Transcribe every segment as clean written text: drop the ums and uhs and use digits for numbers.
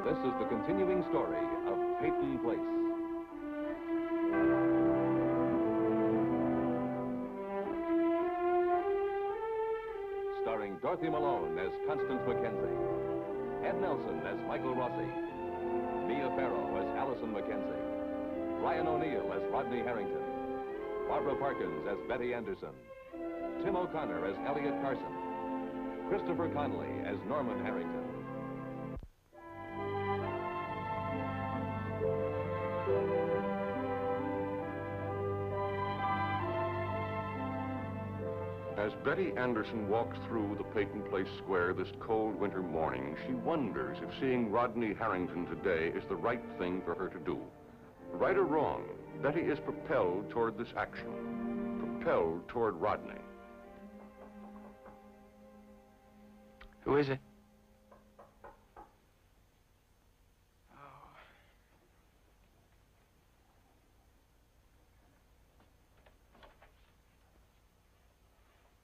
This is the continuing story of Peyton Place. Starring Dorothy Malone as Constance Mackenzie, Ed Nelson as Michael Rossi, Mia Farrow as Allison Mackenzie, Ryan O'Neill as Rodney Harrington, Barbara Parkins as Betty Anderson, Tim O'Connor as Elliot Carson, Christopher Conley as Norman Harrington. As Betty Anderson walks through the Peyton Place Square this cold winter morning, she wonders if seeing Rodney Harrington today is the right thing for her to do. Right or wrong, Betty is propelled toward this action, propelled toward Rodney. Who is it?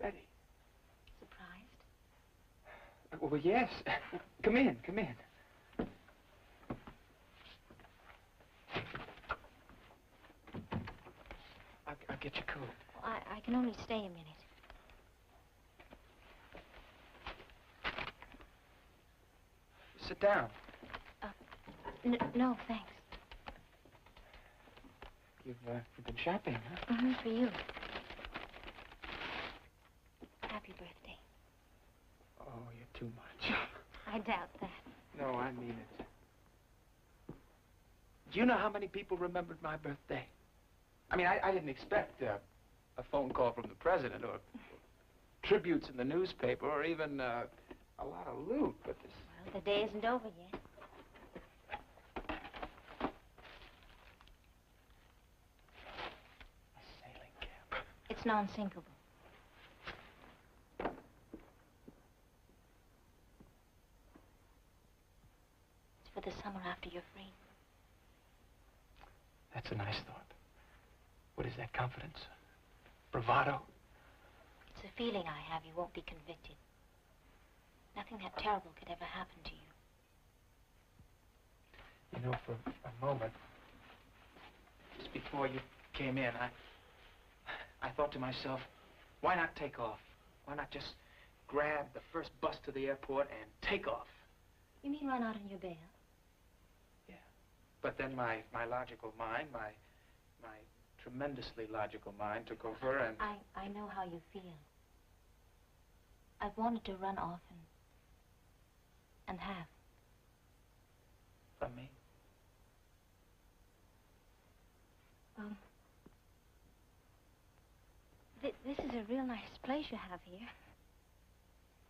Betty. Surprised? Well, yes. Come in, come in. I'll get your coat. Well, I can only stay a minute. Sit down. No, thanks. You've been shopping, huh? Mm-hmm, for you. Happy birthday. Oh, you're too much. I doubt that. No, I mean it. Do you know how many people remembered my birthday? I mean, I didn't expect a phone call from the president or tributes in the newspaper or even a lot of loot, but this... Well, the day isn't over yet. A sailing cap. It's non-sinkable. It's for the summer after you're free. That's a nice thought. What is that, confidence? Bravado? It's a feeling I have you won't be convicted. Nothing that terrible could ever happen to you. You know, for a moment, just before you came in, I thought to myself, why not take off? Why not just grab the first bus to the airport and take off? You mean run out on your bail? Yeah. But then my logical mind, my tremendously logical mind took over and... I know how you feel. I've wanted to run off and have. From me? This is a real nice place you have here.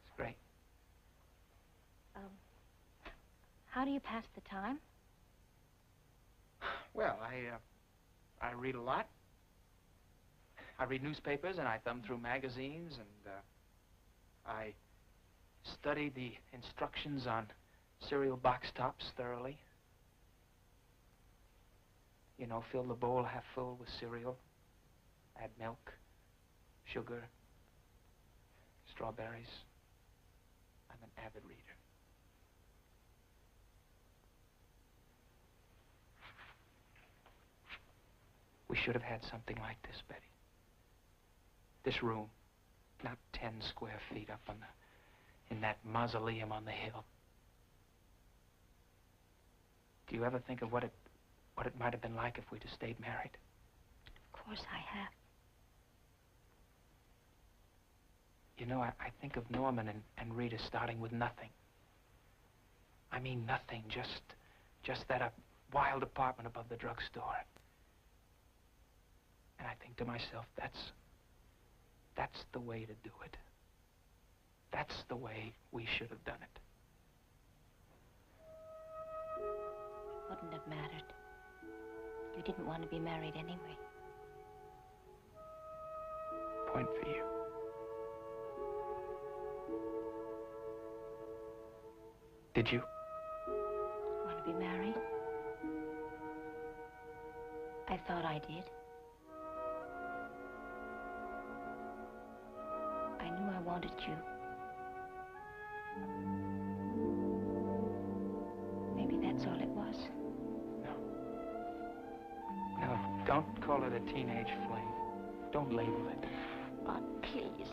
It's great. How do you pass the time? Well, I read a lot. I read newspapers and I thumb through magazines and I study the instructions on cereal box tops thoroughly. You know, fill the bowl half full with cereal, add milk, sugar, strawberries. I'm an avid reader. We should have had something like this, Betty. This room, not 10 square feet up on in that mausoleum on the hill. Do you ever think of what it might have been like if we'd have stayed married? Of course I have. You know, I think of Norman and Rita starting with nothing. I mean nothing, just that wild apartment above the drugstore. And I think to myself, that's the way to do it. That's the way we should have done it. It wouldn't have mattered. You didn't want to be married anyway. Point for you. Did you? Want to be married? I thought I did. I knew I wanted you. Maybe Don't call it a teenage fling. Don't label it. Rod, please.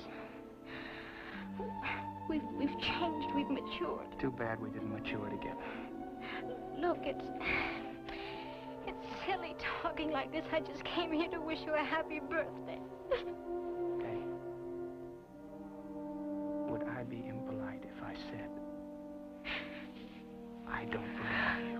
We've changed. We've matured. Too bad we didn't mature together. Look, it's silly talking like this. I just came here to wish you a happy birthday. Hey, would I be impolite if I said I don't belong you?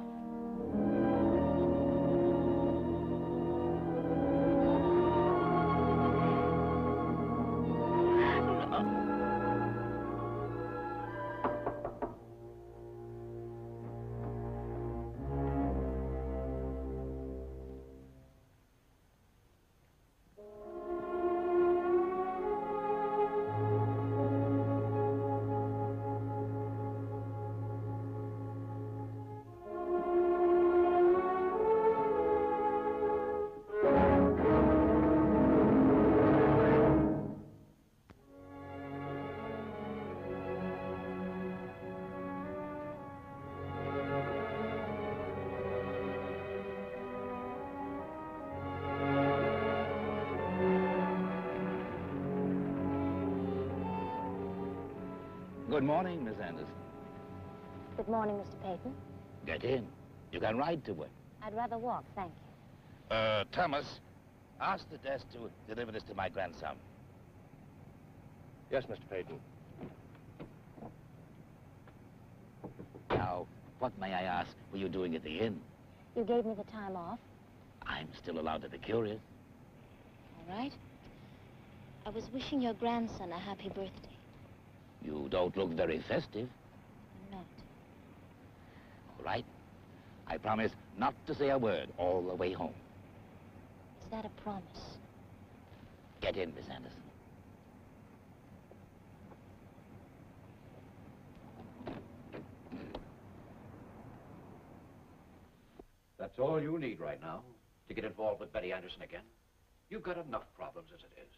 Good morning, Miss Anderson. Good morning, Mr. Peyton. Get in. You can ride to it. I'd rather walk, thank you. Thomas, ask the desk to deliver this to my grandson. Yes, Mr. Peyton. Now, what, may I ask, were you doing at the inn? You gave me the time off. I'm still allowed to be curious. All right. I was wishing your grandson a happy birthday. You don't look very festive. I'm not. All right. I promise not to say a word all the way home. Is that a promise? Get in, Miss Anderson. That's all you need right now to get involved with Betty Anderson again. You've got enough problems as it is.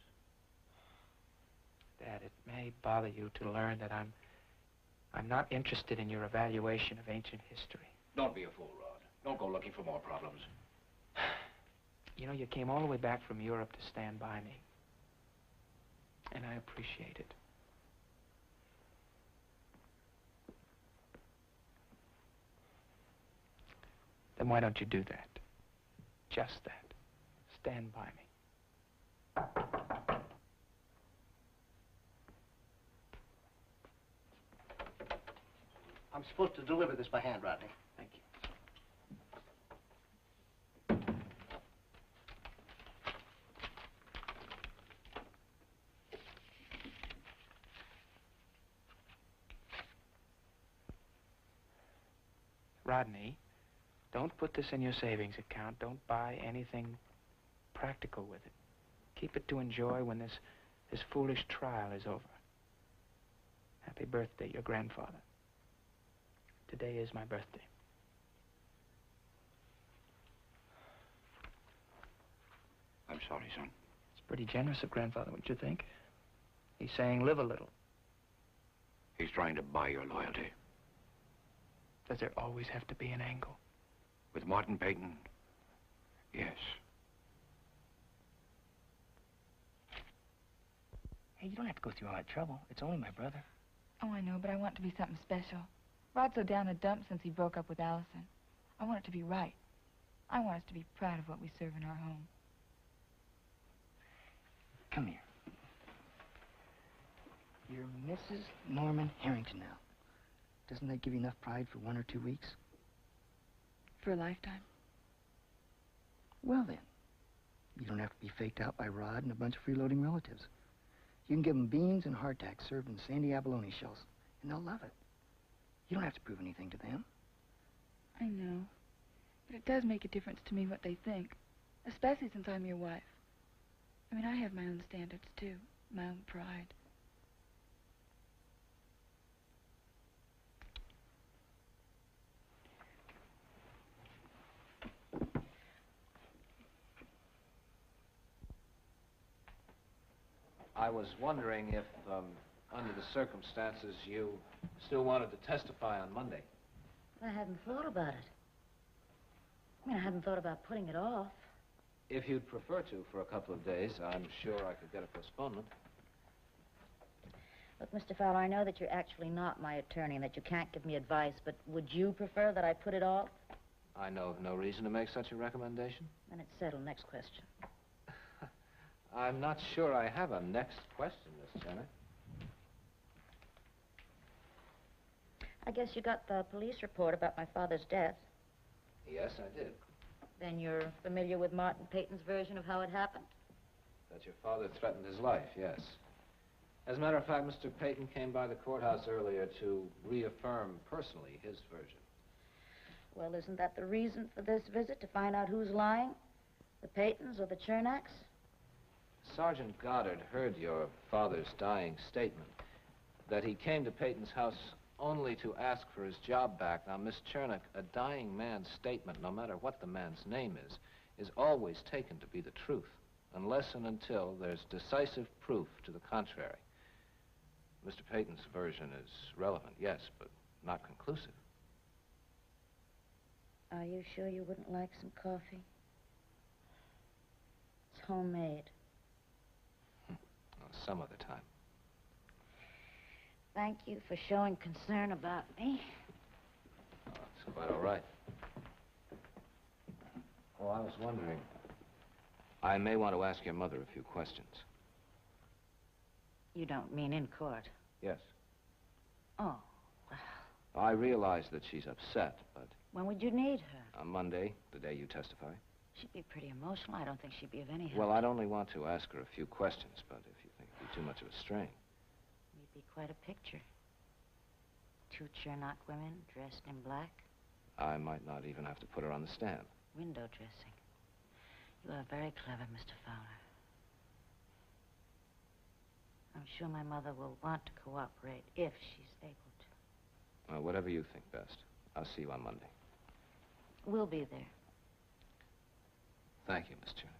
Dad, it may bother you to learn that I'm not interested in your evaluation of ancient history. Don't be a fool, Rod. Don't go looking for more problems. You know, you came all the way back from Europe to stand by me. And I appreciate it. Then why don't you do that? Just that. Stand by me. I'm supposed to deliver this by hand, Rodney. Thank you. Rodney, don't put this in your savings account. Don't buy anything practical with it. Keep it to enjoy when this foolish trial is over. Happy birthday, your grandfather. Today is my birthday. I'm sorry, son. It's pretty generous of Grandfather, wouldn't you think? He's saying live a little. He's trying to buy your loyalty. Does there always have to be an angle? With Martin Peyton, yes. Hey, you don't have to go through all that trouble. It's only my brother. Oh, I know, but I want it to be something special. Rod's so down a dump since he broke up with Allison. I want it to be right. I want us to be proud of what we serve in our home. Come here. You're Mrs. Norman Harrington now. Doesn't that give you enough pride for 1 or 2 weeks? For a lifetime. Well, then. You don't have to be faked out by Rod and a bunch of freeloading relatives. You can give them beans and hardtack served in sandy abalone shells, and they'll love it. You don't have to prove anything to them. I know. But it does make a difference to me what they think. Especially since I'm your wife. I mean, I have my own standards, too. My own pride. I was wondering if, under the circumstances, you still wanted to testify on Monday. I hadn't thought about it. I mean, I hadn't thought about putting it off. If you'd prefer to for a couple of days, I'm sure I could get a postponement. Look, Mr. Fowler, I know that you're actually not my attorney and that you can't give me advice, but would you prefer that I put it off? I know of no reason to make such a recommendation. Then it's settled. Next question. I'm not sure I have a next question, Miss Chernak. I guess you got the police report about my father's death. Yes, I did. Then you're familiar with Martin Peyton's version of how it happened? That your father threatened his life, yes. As a matter of fact, Mr. Peyton came by the courthouse earlier to reaffirm personally his version. Well, isn't that the reason for this visit, to find out who's lying? The Peytons or the Chernaks? Sergeant Goddard heard your father's dying statement, that he came to Peyton's house only to ask for his job back. Now, Miss Chernak, a dying man's statement, no matter what the man's name is always taken to be the truth, unless and until there's decisive proof to the contrary. Mr. Peyton's version is relevant, yes, but not conclusive. Are you sure you wouldn't like some coffee? It's homemade. Some other time. Thank you for showing concern about me. Oh, it's quite all right. Oh, I was wondering. I may want to ask your mother a few questions. You don't mean in court? Yes. Oh, well. I realize that she's upset, but... When would you need her? On Monday, the day you testify. She'd be pretty emotional. I don't think she'd be of any help. Well, I'd only want to ask her a few questions, but if you think it'd be too much of a strain. You'd be quite a picture. 2 Chernak women dressed in black. I might not even have to put her on the stand. Window dressing. You are very clever, Mr. Fowler. I'm sure my mother will want to cooperate if she's able to. Well, whatever you think best. I'll see you on Monday. We'll be there. Thank you, Miss Chernak.